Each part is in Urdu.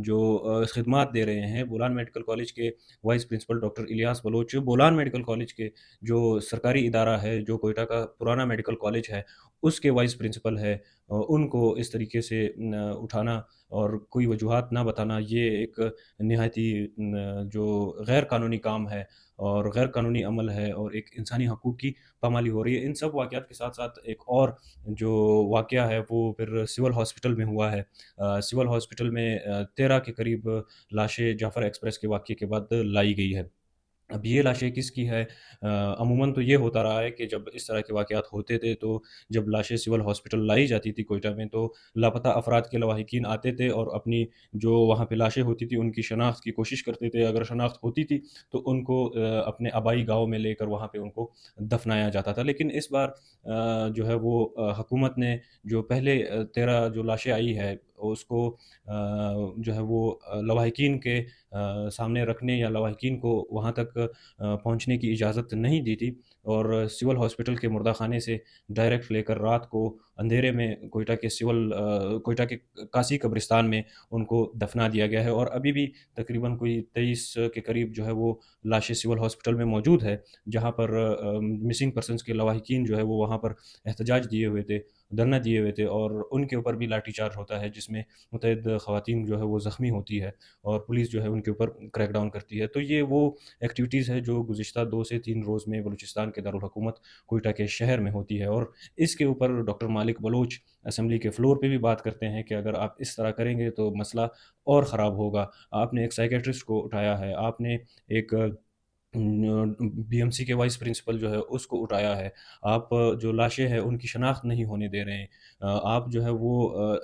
جو خدمات دے رہے ہیں، بولان میڈیکل کالج کے vice principal doctor Ilyas Baloch, Bolan medical college کے جو سرکاری ادارہ ہے، جو کوئٹہ کا پرانا میڈیکل کالج ہے، اس کے وائس پرنسپل ہے، ان کو اس طریقے سے اٹھانا اور کوئی وجوہات نہ بتانا، یہ ایک نہایت ہی جو غیر قانونی کام ہے اور غیر قانونی عمل ہے اور ایک انسانی حقوق کی پامالی ہو رہی ہے۔ ان سب واقعات کے ساتھ ساتھ ایک اور جو واقعہ ہے وہ پھر سول ہاسپٹل میں ہوا ہے۔ سول ہاسپٹل میں 13 کے قریب لاشیں جعفر ایکسپریس کے واقعے کے بعد لائی گئی ہے۔ اب یہ لاشیں کس کی ہے؟ عموماً تو یہ ہوتا رہا ہے کہ جب اس طرح کے واقعات ہوتے تھے تو جب لاشیں سول ہاسپٹل لائی جاتی تھی کوئٹہ میں، تو لاپتہ افراد کے لواحقین آتے تھے اور اپنی جو وہاں پہ لاشیں ہوتی تھی ان کی شناخت کی کوشش کرتے تھے۔ اگر شناخت ہوتی تھی تو ان کو اپنے آبائی گاؤں میں لے کر وہاں پہ ان کو دفنایا جاتا تھا۔ لیکن اس بار جو ہے وہ حکومت نے جو پہلے 13 جو لاشیں آئی ہے اس کو جو ہے وہ لواحقین کے سامنے رکھنے یا لواحقین کو وہاں تک پہنچنے کی اجازت نہیں دی تھی، اور سول ہاسپٹل کے مردہ خانے سے ڈائریکٹ لے کر رات کو اندھیرے میں کوئٹہ کے کاسی قبرستان میں ان کو دفنا دیا گیا ہے۔ اور ابھی بھی تقریباً کوئی 23 کے قریب جو ہے وہ لاشیں سول ہاسپٹل میں موجود ہے، جہاں پر مسنگ پرسنس کے لواحقین جو ہے وہ وہاں پر احتجاج دیے ہوئے تھے، دھرنا دیے ہوئے تھے، اور ان کے اوپر بھی لاٹھی چارج ہوتا ہے جس میں متعدد خواتین جو ہے وہ زخمی ہوتی ہے اور پولیس جو ہے ان کے اوپر کریک ڈاؤن کرتی ہے۔ تو یہ وہ ایکٹیویٹیز ہے جو گزشتہ 2 سے 3 روز میں بلوچستان کے دارالحکومت کوئٹہ کے شہر میں ہوتی ہے، اور اس کے اوپر ڈاکٹر مالک بلوچ اسمبلی کے فلور پہ بھی بات کرتے ہیں کہ اگر آپ اس طرح کریں گے تو مسئلہ اور خراب ہوگا۔ آپ نے ایک سائیکیٹرسٹ کو اٹھایا ہے، آپ نے ایک بی ایم سی کے وائس پرنسپل جو ہے اس کو اٹھایا ہے، آپ جو لاشیں ہیں ان کی شناخت نہیں ہونے دے رہے ہیں، آپ جو ہے وہ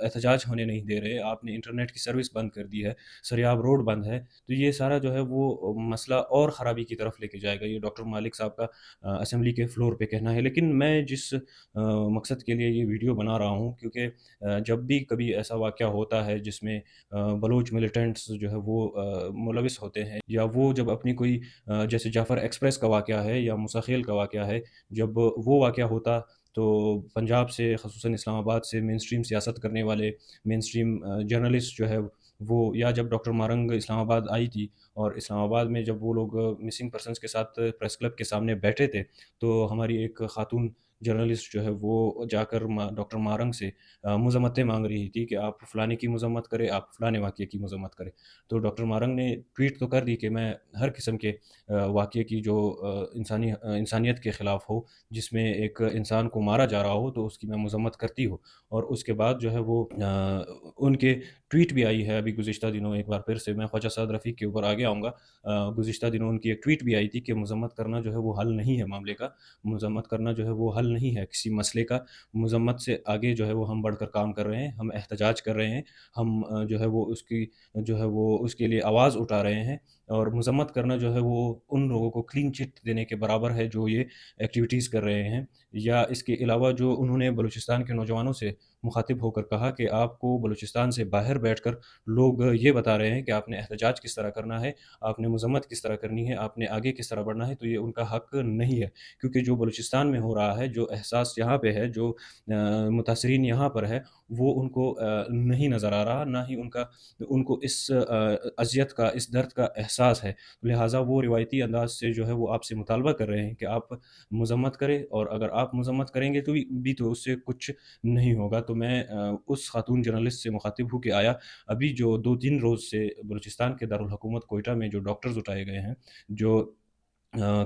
احتجاج ہونے نہیں دے رہے، آپ نے انٹرنیٹ کی سروس بند کر دی ہے، سریاب روڈ بند ہے۔ تو یہ سارا جو ہے وہ مسئلہ اور خرابی کی طرف لے کے جائے گا، یہ ڈاکٹر مالک صاحب کا اسمبلی کے فلور پہ کہنا ہے۔ لیکن میں جس مقصد کے لیے یہ ویڈیو بنا رہا ہوں، کیونکہ جب بھی کبھی ایسا واقعہ ہوتا ہے جس میں بلوچ ملیٹنٹس جو ہے وہ ملوث ہوتے ہیں، یا وہ جب اپنی کوئی جیسے جعفر ایکسپریس کا واقعہ ہے یا مساخیل کا واقعہ ہے، جب وہ واقعہ ہوتا تو پنجاب سے، خصوصاً اسلام آباد سے مین اسٹریم سیاست کرنے والے مین اسٹریم جرنلسٹ جو ہے وہ، یا جب ڈاکٹر مارنگ اسلام آباد آئی تھی اور اسلام آباد میں جب وہ لوگ مسنگ پرسنس کے ساتھ پریس کلب کے سامنے بیٹھے تھے، تو ہماری ایک خاتون جرنلسٹ جو ہے وہ جا کر ڈاکٹر مارنگ سے مذمتیں مانگ رہی تھی کہ آپ فلانے کی مذمت کریں، آپ فلانے واقعے کی مذمت کریں۔ تو ڈاکٹر مارنگ نے ٹویٹ تو کر دی کہ میں ہر قسم کے واقعے کی جو انسانیت کے خلاف ہو، جس میں ایک انسان کو مارا جا رہا ہو، تو اس کی میں مذمت کرتی ہوں۔ اور اس کے بعد جو ہے وہ ان کے ٹویٹ بھی آئی ہے ابھی گزشتہ دنوں، ایک بار پھر سے میں خواجہ سعد رفیق کے اوپر آگے آؤں گا۔ گزشتہ دنوں ان کی ایک ٹویٹ بھی آئی تھی کہ مذمت کرنا جو ہے وہ حل نہیں ہے معاملے کا، مذمت کرنا جو ہے وہ حل نہیں ہے کسی مسئلے کا، مذمت سے آگے جو ہے وہ ہم بڑھ کر کام کر رہے ہیں، ہم احتجاج کر رہے ہیں، ہم جو ہے وہ اس کے لیے آواز اٹھا رہے ہیں، اور مذمت کرنا جو ہے وہ ان لوگوں کو کلین چٹ دینے کے برابر ہے جو یہ ایکٹیویٹیز کر رہے ہیں۔ یا اس کے علاوہ جو انہوں نے بلوچستان کے نوجوانوں سے مخاطب ہو کر کہا کہ آپ کو بلوچستان سے باہر بیٹھ کر لوگ یہ بتا رہے ہیں کہ آپ نے احتجاج کس طرح کرنا ہے، آپ نے مذمت کس طرح کرنی ہے، آپ نے آگے کس طرح بڑھنا ہے، تو یہ ان کا حق نہیں ہے، کیونکہ جو بلوچستان میں ہو رہا ہے، جو احساس یہاں پہ ہے، جو متاثرین یہاں پر ہے، وہ ان کو نہیں نظر آ رہا، نہ ہی ان کو اس اذیت کا، اس درد کا احساس ہے۔ لہٰذا وہ روایتی انداز سے جو ہے وہ آپ سے مطالبہ کر رہے ہیں کہ آپ مذمت کریں، اور اگر آپ مذمت کریں گے تو اس سے کچھ نہیں ہوگا۔ تو میں اس خاتون جرنلسٹ سے مخاطب ہوں کہ آیا ابھی جو 2-3 روز سے بلوچستان کے دارالحکومت کوئٹہ میں جو ڈاکٹرز اٹھائے گئے ہیں، جو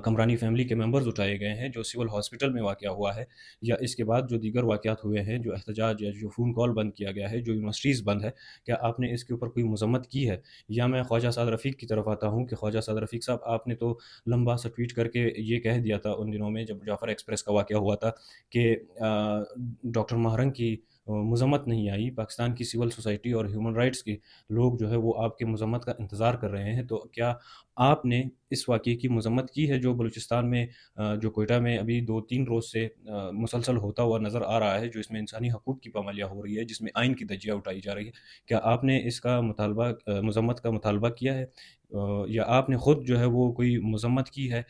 کمرانی فیملی کے ممبرز اٹھائے گئے ہیں، جو سول ہاسپٹل میں واقعہ ہوا ہے، یا اس کے بعد جو دیگر واقعات ہوئے ہیں، جو احتجاج یا جو فون کال بند کیا گیا ہے، جو یونیورسٹیز بند ہے، کیا آپ نے اس کے اوپر کوئی مذمت کی ہے؟ یا میں خواجہ سعد رفیق کی طرف آتا ہوں کہ خواجہ سعد رفیق صاحب، آپ نے تو لمبا سا ٹویٹ کر کے یہ کہہ دیا تھا ان دنوں میں جب جعفر ایکسپریس کا واقعہ ہوا تھا کہ ڈاکٹر مہرنگ کی مذمت نہیں آئی، پاکستان کی سول سوسائٹی اور ہیومن رائٹس کے لوگ جو ہے وہ آپ کے مذمت کا انتظار کر رہے ہیں۔ تو کیا آپ نے اس واقعے کی مذمت کی ہے جو بلوچستان میں، جو کوئٹہ میں ابھی 2-3 روز سے مسلسل ہوتا ہوا نظر آ رہا ہے، جو اس میں انسانی حقوق کی پامالیاں ہو رہی ہے، جس میں آئین کی دھجیاں اٹھائی جا رہی ہے؟ کیا آپ نے اس کا مذمت کا مطالبہ کیا ہے؟ یا آپ نے خود جو ہے وہ کوئی مذمت کی ہے،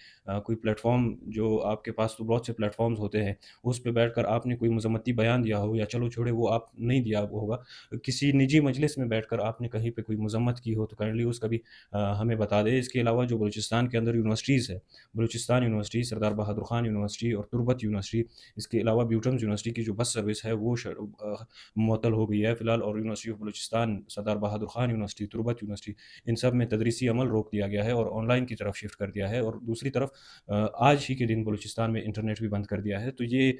کوئی پلیٹ فارم جو آپ کے پاس تو بہت سے پلیٹ فارمز ہوتے ہیں، اس پہ بیٹھ کر آپ نے کوئی مذمتی بیان دیا ہو، یا چلو چھوڑے وہ آپ نہیں دیا ہوگا، کسی نجی مجلس میں بیٹھ کر آپ نے کہیں پہ کوئی مذمت کی ہو تو کائنڈلی اس کا بھی ہمیں بتا دیں۔ اس کے علاوہ جو بلوچستان کے اندر یونیورسٹیز ہے، بلوچستان یونیورسٹی، سردار بہادر خان یونیورسٹی اور تربت یونیورسٹی، اس کے علاوہ بیوٹمز یونیورسٹی کی جو بس سروس ہے وہ معطل ہو گئی ہے فی الحال، اور university of Balochistan, Sardar Bahadur Khan university, Turbat university, ان سب میں تدریسی عمل روک دیا گیا ہے اور آن لائن کی طرف شفٹ کر دیا ہے، اور دوسری طرف آج ہی کے دن بلوچستان میں انٹرنیٹ بھی بند کر دیا ہے۔ تو یہ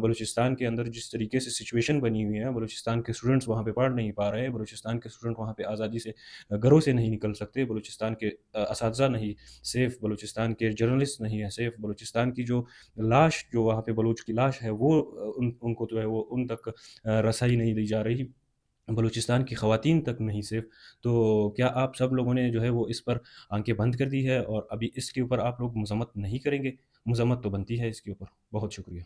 بلوچستان کے اندر جس طریقے سے سچویشن بنی ہوئی ہے، بلوچستان کے اسٹوڈنٹس وہاں پہ پڑھ نہیں پا رہے ہیں، بلوچستان کے اسٹوڈنٹ وہاں پہ آزادی سے گھروں سے نہیں نکل سکتے، بلوچستان کے اساتذہ نہیں سیف، بلوچستان کے جرنلسٹ نہیں ہے سیف، بلوچستان کی جو لاش، جو وہاں پہ بلوچ کی لاش ہے، وہ ان کو جو ہے وہ ان تک رسائی نہیں دی جا رہی، بلوچستان کی خواتین تک نہیں سیف۔ تو کیا آپ سب لوگوں نے جو ہے وہ اس پر آنکھیں بند کر دی ہے، اور ابھی اس کے اوپر آپ لوگ مذمت نہیں کریں گے؟ مذمت تو بنتی ہے اس کے اوپر۔ بہت شکریہ۔